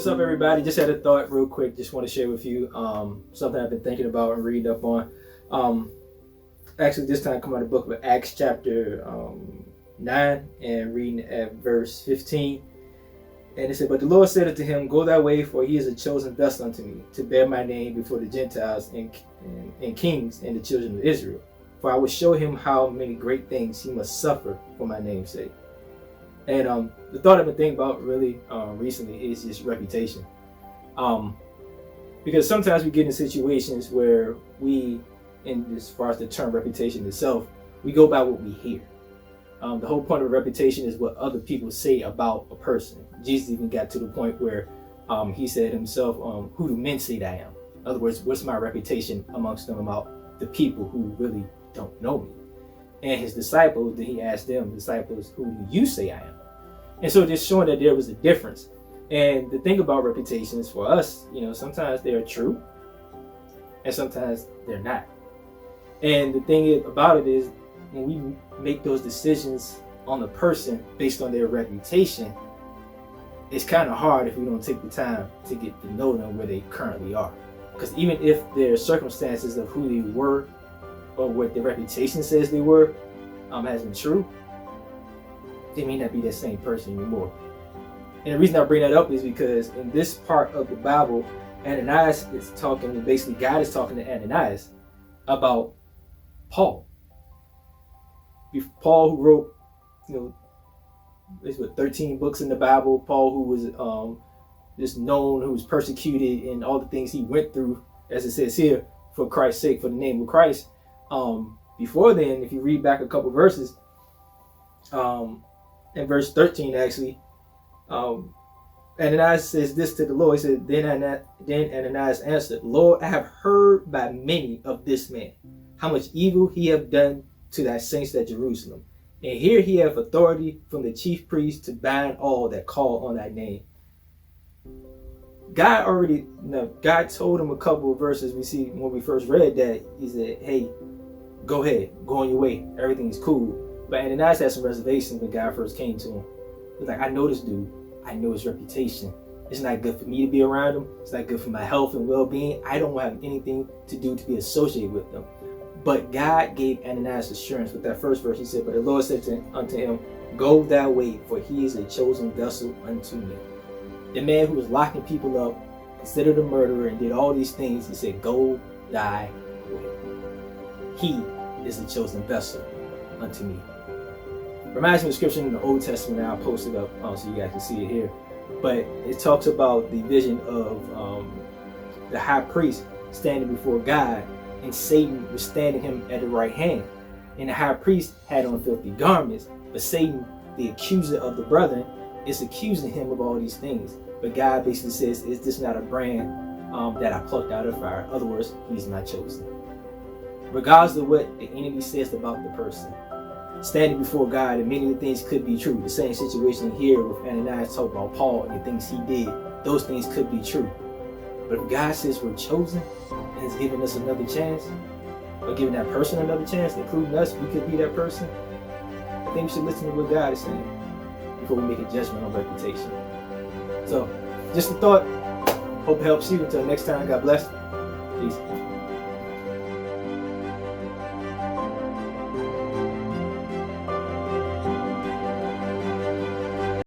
what's up, everybody? Just had a thought real quick. Just want to share with you something I've been thinking about and reading up on. Actually, this time come out of the book of Acts chapter 9 and reading at verse 15. And it said, "But the Lord said unto him, Go thy way, for he is a chosen vessel unto me, to bear my name before the Gentiles and kings and the children of Israel. For I will show him how many great things he must suffer for my name's sake." And the thought I've been thinking about really recently is just reputation. Because sometimes we get in situations where we, as far as the term reputation itself, we go by what we hear. The whole point of reputation is what other people say about a person. Jesus even got to the point where he said himself, "Who do men say that I am?" In other words, what's my reputation amongst them about the people who really don't know me? And his disciples, then he asked them, "Disciples, who do you say I am?" And so just showing that there was a difference. And the thing about reputations for us, sometimes they are true and sometimes they're not. And the thing about it is, when we make those decisions on a person based on their reputation, it's kind of hard if we don't take the time to get to know them where they currently are. Because even if their circumstances of who they were or what their reputation says they were hasn't true, they may not be that same person anymore. And the reason I bring that up is because in this part of the Bible, Ananias is talking, basically God is talking to Ananias about Paul. Paul, who wrote, 13 books in the Bible. Paul, who was just known, who was persecuted, and all the things he went through, as it says here, for Christ's sake, for the name of Christ. Before then, if you read back a couple verses, in verse 13 actually, Ananias says this to the Lord. He said, Then Ananias answered, "Lord, I have heard by many of this man, how much evil he have done to thy saints at Jerusalem. And here he hath authority from the chief priest to bind all that call on thy name." God told him a couple of verses we see when we first read that. He said, "Hey, go ahead, go on your way. Everything's cool." But Ananias had some reservations when God first came to him. He's like, "I know this dude. I know his reputation. It's not good for me to be around him. It's not good for my health and well-being. I don't have anything to do to be associated with him." But God gave Ananias assurance with that first verse. He said, "But the Lord said unto him, Go thy way, for he is a chosen vessel unto me." The man who was locking people up, considered a murderer, and did all these things, he said, "Go thy way. He is a chosen vessel unto me." Reminds me of scripture in the Old Testament. I'll post it up so you guys can see it here. But it talks about the vision of the high priest standing before God, and Satan was standing him at the right hand. And the high priest had on filthy garments, but Satan, the accuser of the brethren, is accusing him of all these things. But God basically says, "Is this not a brand that I plucked out of fire?" In other words, he's not chosen. Regardless of what the enemy says about the person, standing before God, and many of the things could be true. The same situation here with Ananias talking about Paul and the things he did, those things could be true. But if God says we're chosen and has given us another chance, or giving that person another chance, including us, we could be that person, I think we should listen to what God is saying before we make a judgment on reputation. So, just a thought. Hope it helps you. Until next time, God bless. Peace.